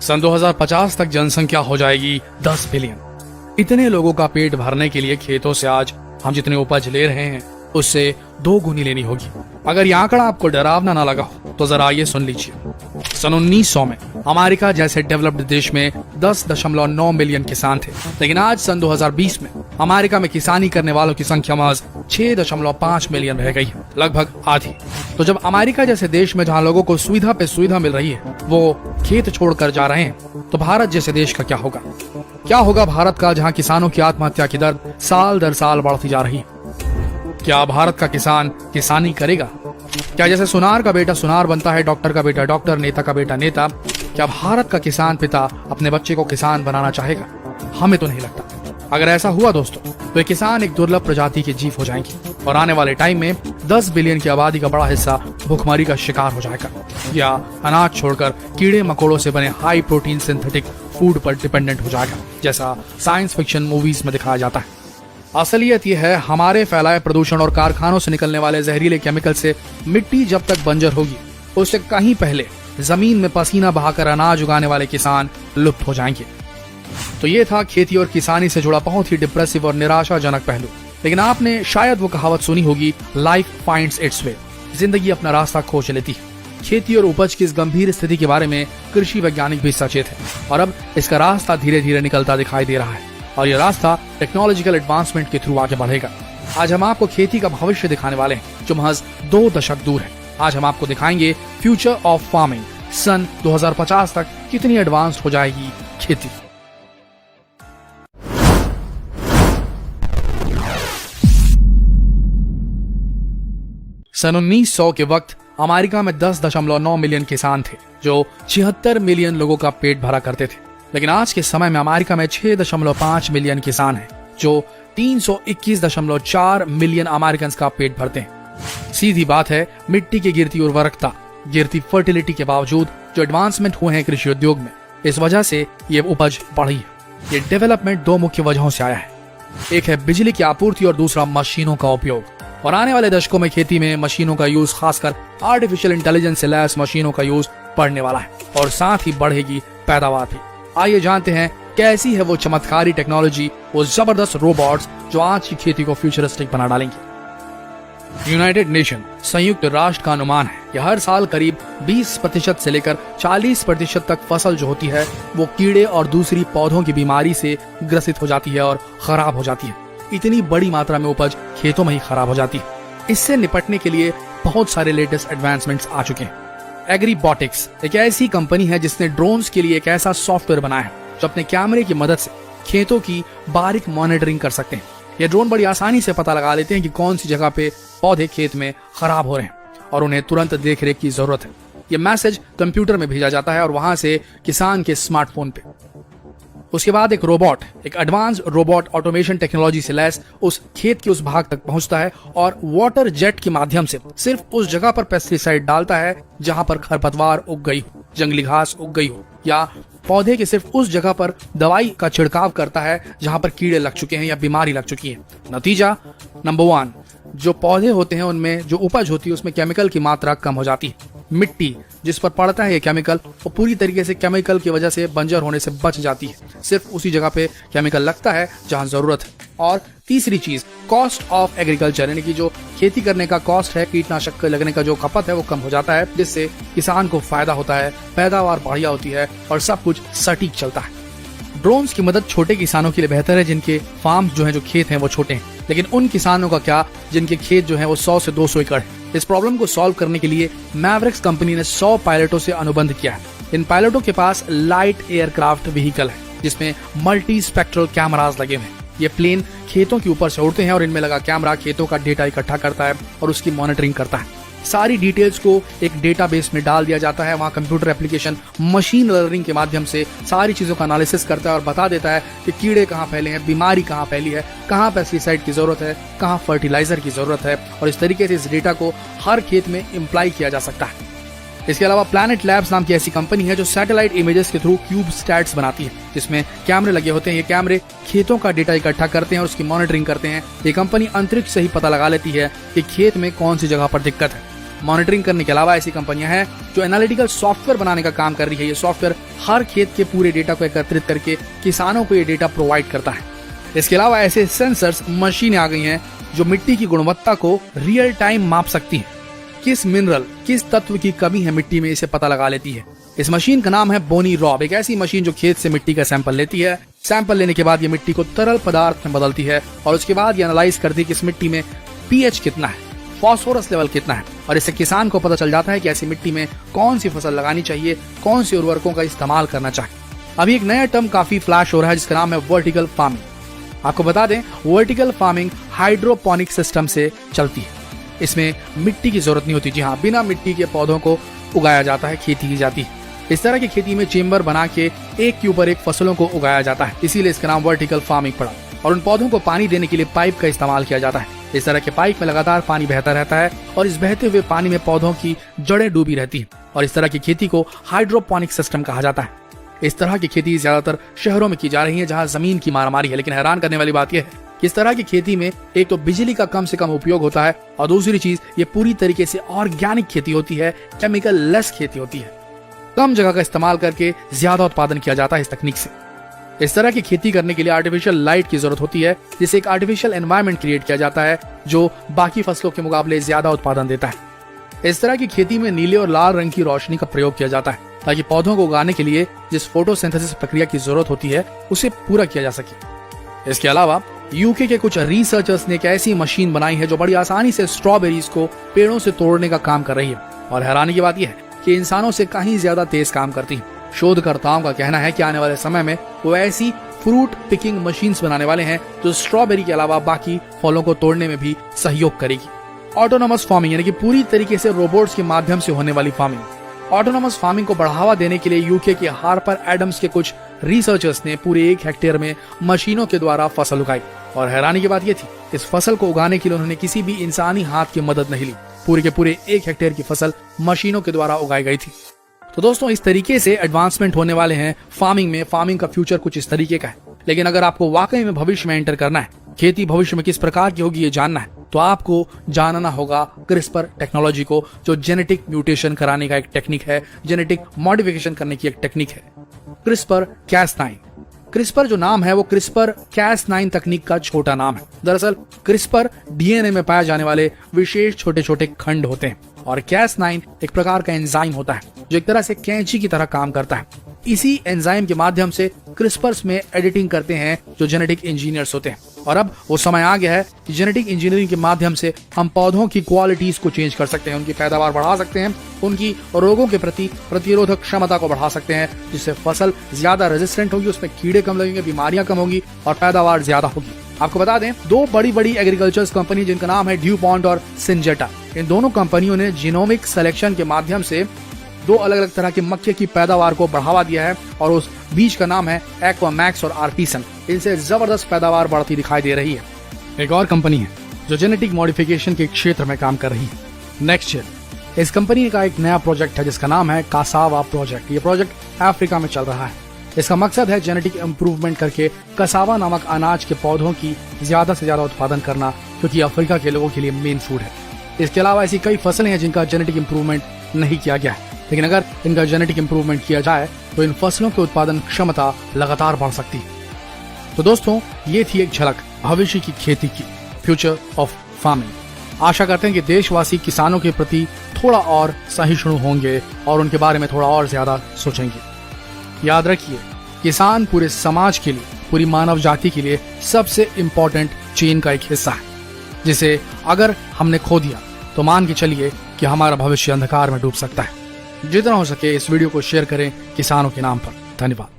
सन 2050 तक जनसंख्या हो जाएगी 10 बिलियन। इतने लोगों का पेट भरने के लिए खेतों से आज हम जितनी उपज ले रहे हैं उससे 2 गुनी लेनी होगी। अगर ये आंकड़ा आपको डरावना ना लगा हो तो जरा ये सुन लीजिए। सन 1900 में अमेरिका जैसे डेवलप्ड देश में 10.9 मिलियन किसान थे, लेकिन आज सन 2020 में अमेरिका में किसानी करने वालों की संख्या महज 6.5 मिलियन रह गई है, लगभग आधी। तो जब अमेरिका जैसे देश में जहां लोगों को सुविधा पे सुविधा मिल रही है वो खेत छोड़कर जा रहे हैं, तो भारत जैसे देश का क्या होगा? क्या होगा भारत का, जहां किसानों की आत्महत्या की दर साल दर साल बढ़ती जा रही है? क्या भारत का किसान किसानी करेगा? क्या जैसे सुनार का बेटा सुनार बनता है, डॉक्टर का बेटा डॉक्टर, नेता का बेटा नेता, क्या भारत का किसान पिता अपने बच्चे को किसान बनाना चाहेगा? हमें तो नहीं लगता। अगर ऐसा हुआ दोस्तों, तो ये किसान एक दुर्लभ प्रजाति के जीव हो जाएंगे और आने वाले टाइम में 10 बिलियन की आबादी का बड़ा हिस्सा भूखमरी का शिकार हो जाएगा या अनाज छोड़कर कीड़े मकोड़ों से बने हाई प्रोटीन सिंथेटिक फूड पर डिपेंडेंट हो जाएगा, जैसा साइंस फिक्शन मूवीज में दिखाया जाता है। असलियत यह है, हमारे फैलाए प्रदूषण और कारखानों से निकलने वाले जहरीले केमिकल से मिट्टी जब तक बंजर होगी उससे कहीं पहले जमीन में पसीना बहाकर अनाज उगाने वाले किसान लुप्त हो जाएंगे। तो ये था खेती और किसानी से जुड़ा बहुत ही डिप्रेसिव और निराशाजनक पहलू। लेकिन आपने शायद वो कहावत सुनी होगी, लाइफ फाइंड्स इट्स वे, जिंदगी अपना रास्ता खोज लेती है। खेती और उपज की इस गंभीर स्थिति के बारे में कृषि वैज्ञानिक भी सचेत है और अब इसका रास्ता धीरे धीरे निकलता दिखाई दे रहा है और यह रास्ता टेक्नोलॉजिकल एडवांसमेंट के थ्रू आगे बढ़ेगा। आज हम आपको खेती का भविष्य दिखाने वाले हैं जो महज 2 दशक दूर है। आज हम आपको दिखाएंगे फ्यूचर ऑफ फार्मिंग। सन 2050 तक कितनी एडवांस्ड हो जाएगी खेती। सन 1900 के वक्त अमेरिका में 10.9 मिलियन किसान थे जो 76 मिलियन लोगों का पेट भरा करते थे। लेकिन आज के समय में अमेरिका में 6.5 मिलियन किसान हैं जो 321.4 मिलियन अमेरिकन का पेट भरते हैं। सीधी बात है, मिट्टी की गिरती उर्वरकता, गिरती फर्टिलिटी के बावजूद जो एडवांसमेंट हुए हैं कृषि उद्योग में, इस वजह से ये उपज बढ़ी है। ये डेवलपमेंट 2 मुख्य वजहों से आया है। एक है बिजली की आपूर्ति और दूसरा मशीनों का उपयोग। और आने वाले दशकों में खेती में मशीनों का यूज, खासकर आर्टिफिशियल इंटेलिजेंस से लैस मशीनों का यूज बढ़ने वाला है और साथ ही बढ़ेगी पैदावार भी। आइए जानते हैं कैसी है वो चमत्कारी टेक्नोलॉजी, वो जबरदस्त रोबोट्स जो आज की खेती को फ्यूचरिस्टिक बना डालेंगे। यूनाइटेड नेशन संयुक्त राष्ट्र का अनुमान है कि हर साल करीब 20% से लेकर 40% तक फसल जो होती है वो कीड़े और दूसरी पौधों की बीमारी से ग्रसित हो जाती है और खराब हो जाती है। इतनी बड़ी मात्रा में उपज खेतों में ही खराब हो जाती है। इससे निपटने के लिए बहुत सारे लेटेस्ट एडवांसमेंट्स आ चुके हैं। एग्रीबॉटिक्स एक ऐसी कंपनी है जिसने ड्रोन्स के लिए एक ऐसा सॉफ्टवेयर बनाया है जो अपने कैमरे की मदद से खेतों की बारीक मॉनिटरिंग कर सकते हैं। ये ड्रोन बड़ी आसानी से पता लगा लेते हैं कि कौन सी जगह पे पौधे खेत में खराब हो रहे हैं और उन्हें तुरंत देखरेख की जरूरत है। ये मैसेज कंप्यूटर में भेजा जाता है और वहां से किसान के स्मार्टफोन पे। उसके बाद एक रोबोट, एक एडवांस रोबोट ऑटोमेशन टेक्नोलॉजी से लैस उस खेत के उस भाग तक पहुंचता है और वाटर जेट के माध्यम से सिर्फ उस जगह पर पेस्टिसाइड डालता है जहां पर खरपतवार उग गई हो, जंगली घास उग गई हो, या पौधे के सिर्फ उस जगह पर दवाई का छिड़काव करता है जहां पर कीड़े लग चुके हैं या बीमारी लग चुकी है। नतीजा, नंबर 1, जो पौधे होते हैं उनमें जो उपज होती है उसमें केमिकल की मात्रा कम हो जाती है। मिट्टी जिस पर पड़ता है ये केमिकल वो पूरी तरीके से केमिकल की वजह से बंजर होने से बच जाती है। सिर्फ उसी जगह पे केमिकल लगता है जहां जरूरत है। और तीसरी चीज, कॉस्ट ऑफ एग्रीकल्चर, यानी कि जो खेती करने का कॉस्ट है, कीटनाशक लगने का जो खपत है वो कम हो जाता है, जिससे किसान को फायदा होता है, पैदावार बढ़िया होती है और सब कुछ सटीक चलता है। ड्रोन्स की मदद छोटे किसानों के लिए बेहतर है जिनके फार्म जो है, जो खेत हैं वो छोटे हैं। लेकिन उन किसानों का क्या जिनके खेत जो है वो 100 से 200 एकड़ है। इस प्रॉब्लम को सॉल्व करने के लिए मैवरिक्स कंपनी ने 100 पायलटों से अनुबंध किया है। इन पायलटों के पास लाइट एयरक्राफ्ट व्हीकल है जिसमें मल्टी स्पेक्ट्रल कैमरास लगे हुए हैं। ये प्लेन खेतों के ऊपर से उड़ते हैं और इनमें लगा कैमरा खेतों का डेटा इकट्ठा करता है और उसकी मॉनिटरिंग करता है। सारी डिटेल्स को एक डेटाबेस में डाल दिया जाता है। वहाँ कंप्यूटर एप्लीकेशन मशीन लर्निंग के माध्यम से सारी चीजों का एनालिसिस करता है और बता देता है कि कीड़े कहाँ फैले हैं, बीमारी कहाँ फैली है, कहाँ पेस्टिसाइड की जरूरत है, कहाँ फर्टिलाइजर की जरूरत है। और इस तरीके से इस डेटा को हर खेत में इम्प्लाई किया जा सकता है। इसके अलावा प्लैनेट लैब्स नाम की ऐसी कंपनी है जो सैटेलाइट इमेजेस के थ्रू क्यूब स्टैट्स बनाती है जिसमें कैमरे लगे होते हैं। ये कैमरे खेतों का डेटा इकट्ठा करते हैं और उसकी मॉनिटरिंग करते हैं। ये कंपनी अंतरिक्ष से ही पता लगा लेती है कि खेत में कौन सी जगह पर दिक्कत है मॉनिटरिंग करने के अलावा ऐसी कंपनियां हैं जो एनालिटिकल सॉफ्टवेयर बनाने का काम कर रही है। ये सॉफ्टवेयर हर खेत के पूरे डेटा को एकत्रित करके किसानों को ये डेटा प्रोवाइड करता है। इसके अलावा ऐसे सेंसर्स मशीनें आ गई हैं जो मिट्टी की गुणवत्ता को रियल टाइम माप सकती हैं। किस मिनरल, किस तत्व की कमी है मिट्टी में, इसे पता लगा लेती है। इस मशीन का नाम है बोनी रॉब, एक ऐसी मशीन जो खेत से मिट्टी का सैंपल लेती है। सैंपल लेने के बाद ये मिट्टी को तरल पदार्थ में बदलती है और उसके बाद ये एनालाइज करती है कि इस मिट्टी में पीएच कितना है, फास्फोरस लेवल कितना है, और इससे किसान को पता चल जाता है कि ऐसी मिट्टी में कौन सी फसल लगानी चाहिए, कौन से उर्वरकों का इस्तेमाल करना चाहिए। अभी एक नया टर्म काफी फ्लैश हो रहा है जिसका नाम है वर्टिकल फार्मिंग। आपको बता दें, वर्टिकल फार्मिंग हाइड्रोपोनिक सिस्टम से चलती है। इसमें मिट्टी की जरूरत नहीं होती। जी हाँ, बिना मिट्टी के पौधों को उगाया जाता है, खेती की जाती है। इस तरह की खेती में चेम्बर बना के एक के ऊपर एक फसलों को उगाया जाता है, इसीलिए इसका नाम वर्टिकल फार्मिंग पड़ा। और उन पौधों को पानी देने के लिए पाइप का इस्तेमाल किया जाता है। इस तरह के पाइप में लगातार पानी बहता रहता है और इस बहते हुए पानी में पौधों की जड़ें डूबी रहती हैं और इस तरह की खेती को हाइड्रोपोनिक सिस्टम कहा जाता है। इस तरह की खेती ज्यादातर शहरों में की जा रही है जहाँ जमीन की मारामारी है। लेकिन हैरान करने वाली बात यह है कि इस तरह की खेती में एक तो बिजली का कम से कम उपयोग होता है और दूसरी चीज ये पूरी तरीके से ऑर्गेनिक खेती होती है, केमिकल लेस खेती होती है। कम जगह का इस्तेमाल करके ज्यादा उत्पादन किया जाता है इस तकनीक से। इस तरह की खेती करने के लिए आर्टिफिशियल लाइट की जरूरत होती है, जिससे एक आर्टिफिशियल एनवायरनमेंट क्रिएट किया जाता है जो बाकी फसलों के मुकाबले ज्यादा उत्पादन देता है। इस तरह की खेती में नीले और लाल रंग की रोशनी का प्रयोग किया जाता है ताकि पौधों को उगाने के लिए जिस फोटोसिंथेसिस प्रक्रिया की जरूरत होती है उसे पूरा किया जा सके। इसके अलावा यूके के कुछ रिसर्चर्स ने एक ऐसी मशीन बनाई है जो बड़ी आसानी से स्ट्रॉबेरीज को पेड़ों से तोड़ने का काम कर रही है और हैरानी की बात यह है कि इंसानों से कहीं ज्यादा तेज काम करती है। शोधकर्ताओं का कहना है कि आने वाले समय में वो ऐसी फ्रूट पिकिंग मशीन्स बनाने वाले हैं जो स्ट्रॉबेरी के अलावा बाकी फलों को तोड़ने में भी सहयोग करेगी। ऑटोनोमस फार्मिंग यानी कि पूरी तरीके से रोबोट्स के माध्यम से होने वाली फार्मिंग। ऑटोनोमस फार्मिंग को बढ़ावा देने के लिए यूके के हार्पर एडम्स के कुछ रिसर्चर्स ने पूरे 1 हेक्टेयर में मशीनों के द्वारा फसल उगाई और हैरानी की बात यह थी, इस फसल को उगाने के लिए उन्होंने किसी भी इंसानी हाथ की मदद नहीं ली। पूरे के पूरे 1 हेक्टेयर की फसल मशीनों के द्वारा उगाई गई थी। तो दोस्तों, इस तरीके से एडवांसमेंट होने वाले हैं फार्मिंग में। फार्मिंग का फ्यूचर कुछ इस तरीके का है। लेकिन अगर आपको वाकई में भविष्य में एंटर करना है, खेती भविष्य में किस प्रकार की होगी ये जानना है, तो आपको जानना होगा क्रिस्पर टेक्नोलॉजी को, जो जेनेटिक म्यूटेशन कराने का एक टेक्निक है, जेनेटिक मॉडिफिकेशन करने की एक टेक्निक है, क्रिस्पर कैस9। क्रिस्पर जो नाम है वो क्रिस्पर कैस9 तकनीक का छोटा नाम है। दरअसल क्रिस्पर डीएनए में पाए जाने वाले विशेष छोटे छोटे खंड होते हैं और कैस9 एक प्रकार का एंजाइम होता है जो एक तरह से कैंची की तरह काम करता है। इसी एंजाइम के माध्यम से क्रिस्पर्स में एडिटिंग करते हैं जो जेनेटिक इंजीनियर्स होते हैं। और अब वो समय आ गया है कि जेनेटिक इंजीनियरिंग के माध्यम से हम पौधों की क्वालिटीज को चेंज कर सकते हैं, उनकी पैदावार बढ़ा सकते हैं, उनकी रोगों के प्रति प्रतिरोधक क्षमता को बढ़ा सकते हैं, जिससे फसल ज्यादा रेजिस्टेंट होगी, उसमें कीड़े कम लगेंगे, बीमारियां कम होगी और पैदावार ज्यादा होगी। आपको बता दें, 2 बड़ी बड़ी एग्रीकल्चर कंपनी जिनका नाम है ड्यूपॉन्ट और सिंजेटा, इन दोनों कंपनियों ने जीनोमिक सिलेक्शन के माध्यम से 2 अलग अलग तरह के मक्के की पैदावार को बढ़ावा दिया है और उस बीज का नाम है एक्वामैक्स और आर्टिसन। इनसे जबरदस्त पैदावार बढ़ती दिखाई दे रही है। एक और कंपनी है जो जेनेटिक मॉडिफिकेशन के क्षेत्र में काम कर रही है, नेक्स्टजेन। इस कंपनी का एक नया प्रोजेक्ट है जिसका नाम है कासावा प्रोजेक्ट। ये प्रोजेक्ट अफ्रीका में चल रहा है। इसका मकसद है जेनेटिक इम्प्रूवमेंट करके कसावा नामक अनाज के पौधों की ज्यादा से ज्यादा उत्पादन करना, क्योंकि अफ्रीका के लोगों के लिए मेन फूड है। इसके अलावा ऐसी कई फसलें हैं जिनका जेनेटिक इम्प्रूवमेंट नहीं किया गया है, लेकिन अगर इनका जेनेटिक इम्प्रूवमेंट किया जाए तो इन फसलों की उत्पादन क्षमता लगातार बढ़ सकती है। तो दोस्तों, ये थी एक झलक भविष्य की खेती की, फ्यूचर ऑफ फार्मिंग। आशा करते हैं कि देशवासी किसानों के प्रति थोड़ा और सहिष्णु होंगे और उनके बारे में थोड़ा और ज्यादा सोचेंगे। याद रखिए, किसान पूरे समाज के लिए, पूरी मानव जाति के लिए सबसे इम्पोर्टेंट चेन का एक हिस्सा है, जिसे अगर हमने खो दिया तो मान के चलिए कि हमारा भविष्य अंधकार में डूब सकता है। जितना हो सके इस वीडियो को शेयर करें किसानों के नाम पर। धन्यवाद।